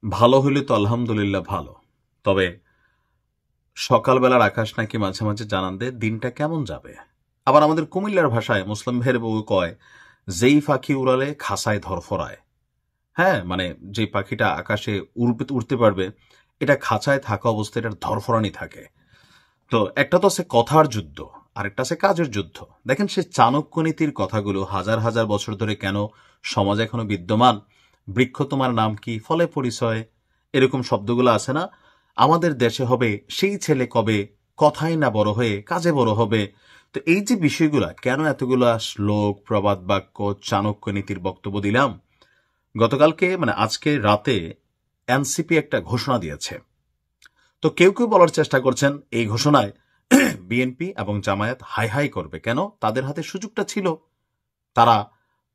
ভালো হইলে তো আলহামদুলিল্লাহ ভালো। তবে সকালবেলার আকাশ নাকি মাঝে মাঝে জানান দেয় দিনটা কেমন যাবে। আবার আমাদের কুমিল্লার ভাষায় মুসলিম ভাইয়ের বউ কয়, যেই পাখি উড়ালে খাসায় ধরফরায়। হ্যাঁ, মানে যে পাখিটা আকাশে উড়তে পারবে, এটা খাঁচায় থাকা অবস্থায় এটার ধরফরানি থাকে। তো একটা তো আছে কথার যুদ্ধ, আরেকটা আছে কাজের যুদ্ধ। দেখেন, সে চাণক্য নীতির কথাগুলো হাজার হাজার বছর ধরে কেন সমাজে এখনো বিদ্যমান। বৃক্ষ তোমার নাম কি, ফলে পরিচয়, এরকম শব্দগুলো আছে না? আমাদের দেশে হবে সেই ছেলে কবে, কথাই না বড় হয়ে কাজে বড় হবে। তো এই যে বিষয়গুলা, কেন এতগুলা শ্লোক, প্রবাদ বাক্য, চাণক্য নীতির বক্তব্য দিলাম? গতকালকে মানে আজকে রাতে এনসিপি একটা ঘোষণা দিয়েছে। তো কেউ কেউ বলার চেষ্টা করছেন এই ঘোষণায় বিএনপি এবং জামায়াত হাই হাই করবে। কেন? তাদের হাতে সুযোগটা ছিল। তারা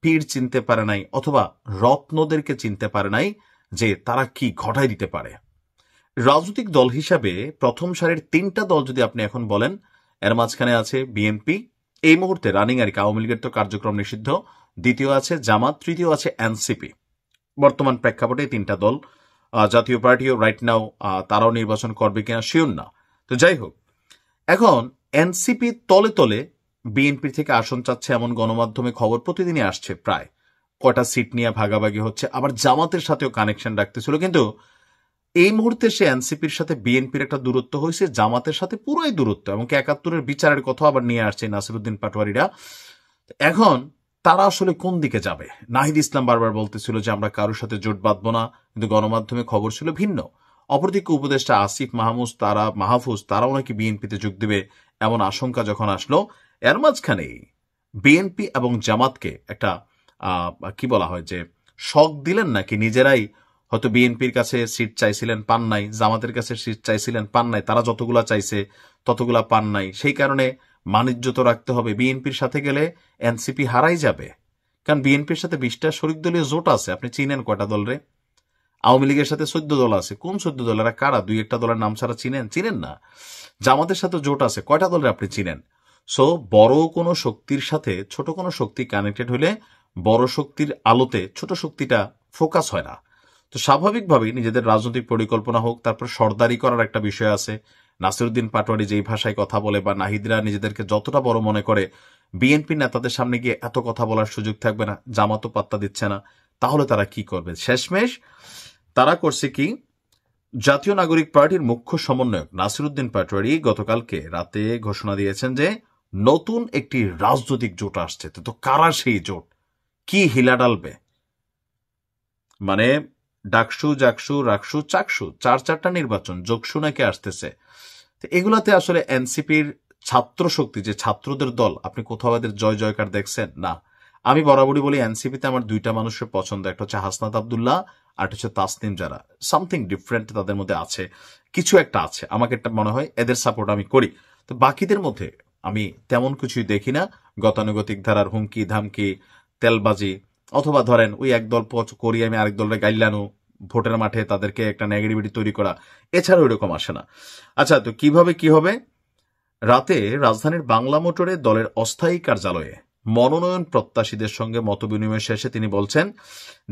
পীর চিনতে পারে নাই, অথবা রত্নদেরকে চিনতে পারে নাই যে তারা কি ঘটাই দিতে পারে। রাজনৈতিক দল হিসাবে প্রথম সারির তিনটা দল যদি আপনি এখন বলেন, এর মাঝখানে আছে বিএনপি, এই মুহূর্তে রানিং আর কি, আওয়ামী লীগের তো কার্যক্রম নিষিদ্ধ, দ্বিতীয় আছে জামাত, তৃতীয় আছে এনসিপি। বর্তমান প্রেক্ষাপটে তিনটা দল। জাতীয় পার্টিও রাইট নাও তারাও নির্বাচন করবে কিনা শিওর না। তো যাই হোক, এখন এনসিপি তলে তলে বিএনপি থেকে আসন চাচ্ছে এমন গণমাধ্যমে খবর প্রতিদিনই আসছে। প্রায় কটা সিট নিয়ে ভাগাভাগি হচ্ছে, আবার জামাতের সাথেও কানেকশন রাখতেছিল। কিন্তু এই মুহূর্তে সে এনসিপির সাথে বিএনপির একটা দূরত্ব হয়েছে, জামাতের সাথে পুরোই দূরত্ব, এমনকি ৭১-এর বিচারের কথা আবার নিয়ে আসছে নাসিরুদ্দিন পাটোয়ারিরা। এখন তারা আসলে কোন দিকে যাবে? নাহিদ ইসলাম বারবার বলতেছিল যে আমরা কারোর সাথে জোট বাঁধবো না, কিন্তু গণমাধ্যমে খবর ছিল ভিন্ন। অপরদিকে উপদেষ্টা আসিফ মাহফুজ তারাও নাকি বিএনপিতে যোগ দেবে, এমন আশঙ্কা যখন আসলো, এর মাঝখানেই বিএনপি এবং জামাতকে একটা কি বলা হয় যে শক দিলেন, নাকি নিজেরাই হয়তো বিএনপির কাছে সিট চাইছিলেন পান নাই, জামাতের কাছে সিট চাইছিলেন পান নাই, তারা যতগুলা চাইছে ততগুলা পান নাই, সেই কারণে বাণিজ্য তো রাখতে হবে, বিএনপির সাথে গেলে এনসিপি হারাই যাবে। কারণ বিএনপির সাথে 20টা শরিক দলীয় জোট আছে, আপনি চিনেন কয়টা দল রে? আওয়ামী লীগের সাথে 14 দল আছে। কোন 14 দল? এরা কারা? দুই একটা দলের নাম ছাড়া চিনেন না? জামাতের সাথে জোট আছে, কয়টা দলের আপনি চিনেন? সো বড় কোনো শক্তির সাথে ছোট কোনো শক্তি কানেক্টেড হলে বড় শক্তির আলোতে ছোট শক্তিটা ফোকাস হয় না। তো স্বাভাবিকভাবেই নিজেদের রাজনৈতিক পরিকল্পনা হোক, তারপর সর্দারি করার একটা বিষয় আছে। নাসিরুদ্দিন পাটোয়ারি যেই ভাষায় কথা বলে, বা নাহিদরা নিজেদেরকে যতটা বড় মনে করে, বিএনপি নেতাদের সামনে গিয়ে এত কথা বলার সুযোগ থাকবে না। জামাতও পাত্তা দিচ্ছে না, তাহলে তারা কি করবে? শেষমেশ তারা করছে কি, জাতীয় নাগরিক পার্টির মুখ্য সমন্বয়ক নাসিরুদ্দিন পাটোয়ারি গতকালকে রাতে ঘোষণা দিয়েছেন যে নতুন একটি রাজনৈতিক জোট আসছে। তো কারা সেই জোট? কি হিলা ডালবে? মানে ডাকসু, জাকসু, রাকসু, চাকসু, চারটা নির্বাচন যোগসু নাকি আসতেছে। তো এগুলাতে আসলে এনসিপির ছাত্র শক্তি, যে ছাত্রদের দল, আপনি কোথাও এদের জয় জয়কার দেখছেন? না। আমি বরাবরই বলি এনসিপিতে আমার দুইটা মানুষের পছন্দ, একটা হচ্ছে হাসনাত আবদুল্লাহ, আর হচ্ছে তাসনিম জারা। সামথিং ডিফারেন্ট তাদের মধ্যে আছে, কিছু একটা আছে, আমাকে একটা মনে হয়, এদের সাপোর্ট আমি করি। তো বাকিদের মধ্যে আমি তেমন কিছুই দেখি না। গতানুগতিক ধারার হুমকি ধামকি, তেলবাজি, অথবা ধরেন ওই এক দল করি আমি, আরেক দলের গাইলানো, ভোটের মাঠে তাদেরকে একটা নেগেটিভিটি তৈরি করা, এছাড়া ওই রকম আসে না। আচ্ছা, তো কিভাবে কি হবে? রাতে রাজধানীর বাংলা মোটরে দলের অস্থায়ী কার্যালয়ে মনোনয়ন প্রত্যাশীদের সঙ্গে মতবিনিময় শেষে তিনি বলছেন,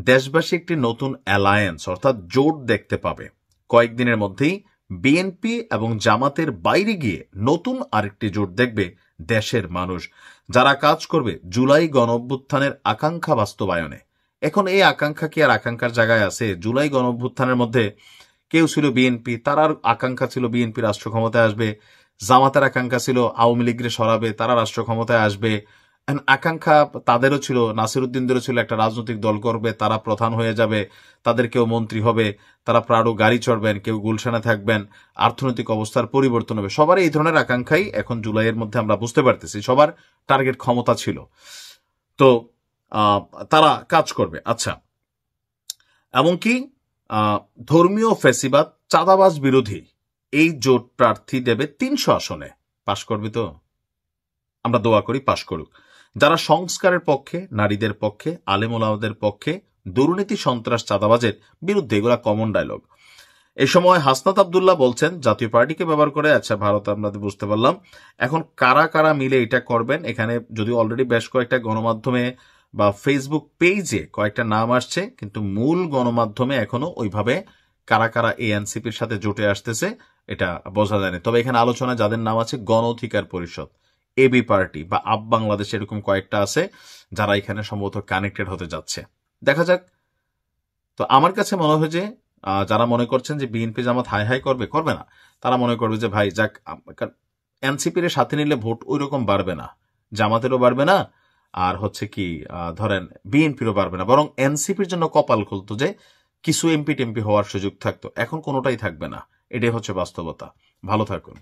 দেশবাসী একটি নতুন অ্যালায়েন্স অর্থাৎ জোট দেখতে পাবে। কয়েকদিনের মধ্যেই বিএনপি এবং জামাতের বাইরে গিয়ে নতুন আরেকটি জোট দেখবে দেশের মানুষ, যারা কাজ করবে জুলাই গণঅভ্যুত্থানের আকাঙ্ক্ষা বাস্তবায়নে। এখন এই আকাঙ্ক্ষা কি আর আকাঙ্ক্ষার জায়গায় আছে? জুলাই গণঅভ্যুত্থানের মধ্যে কেউ ছিল বিএনপি, তার আকাঙ্ক্ষা ছিল বিএনপি রাষ্ট্র ক্ষমতায় আসবে। জামাতের আকাঙ্ক্ষা ছিল আওয়ামী লীগের সরাবে, তারা রাষ্ট্র ক্ষমতায় আসবে। আকাঙ্ক্ষা তাদেরও ছিল, নাসিরুদ্দিনদেরও ছিল, একটা রাজনৈতিক দল করবে, তারা প্রধান হয়ে যাবে, তাদের কেউ মন্ত্রী হবে, তারা প্রাড়ো গাড়ি চড়বেন, কেউ গুলশানে থাকবেন, অর্থনৈতিক অবস্থার পরিবর্তন হবে। সবার এই ধরনের আকাঙ্ক্ষাই এখন জুলাইয়ের মধ্যে আমরা বুঝতে পারতেছি, সবার টার্গেট ক্ষমতা ছিল। তো তারা কাজ করবে। আচ্ছা, এমনকি ধর্মীয় ফ্যাসিবাদ, চাঁদাবাজ বিরোধী এই জোট প্রার্থী দেবে 300 আসনে। পাশ করবে তো? আমরা দোয়া করি পাশ করুক। যারা সংস্কারের পক্ষে, নারীদের পক্ষে, আলেমোলামাদের পক্ষে, দুর্নীতি, সন্ত্রাস, চাঁদাবাজের বিরুদ্ধে, এগুলা কমন ডায়লগ। এই সময় হাসনাত আবদুল্লাহ বলছেন জাতীয় পার্টিকে ব্যবহার করে। আচ্ছা, ভারত আমরা বুঝতে পারলাম। এখন কারা কারা মিলে এটা করবেন? এখানে যদি অলরেডি বেশ কয়েকটা গণমাধ্যমে বা ফেসবুক পেজে কয়েকটা নাম আসছে, কিন্তু মূল গণমাধ্যমে এখনো ওইভাবে কারা কারা এই এনসিপির সাথে জোটে আসতেছে এটা বোঝা যায়নি। তবে এখানে আলোচনা যাদের নাম আছে গণ অধিকার পরিষদ, এবি পার্টি বা আপ বাংলাদেশ, এরকম কয়েকটা আছে যারা এখানে সম্ভবত কানেক্টেড হতে যাচ্ছে। দেখা যাক। তো আমার কাছে মনে হয় যে যারা মনে করছেন যে বিএনপি জামাত হাই হাই করবে, করবে না, তারা মনে করবে যে ভাই যাক, এনসিপির সাথে নিলে ভোট ওই রকম বাড়বে না, জামাতেরও বাড়বে না, আর হচ্ছে কি ধরেন বিএনপিরও বাড়বে না, বরং এনসিপির জন্য কপাল খুলতো যে কিছু এমপি টেমপি হওয়ার সুযোগ থাকতো। এখন কোনোটাই থাকবে না, এটাই হচ্ছে বাস্তবতা। ভালো থাকুন।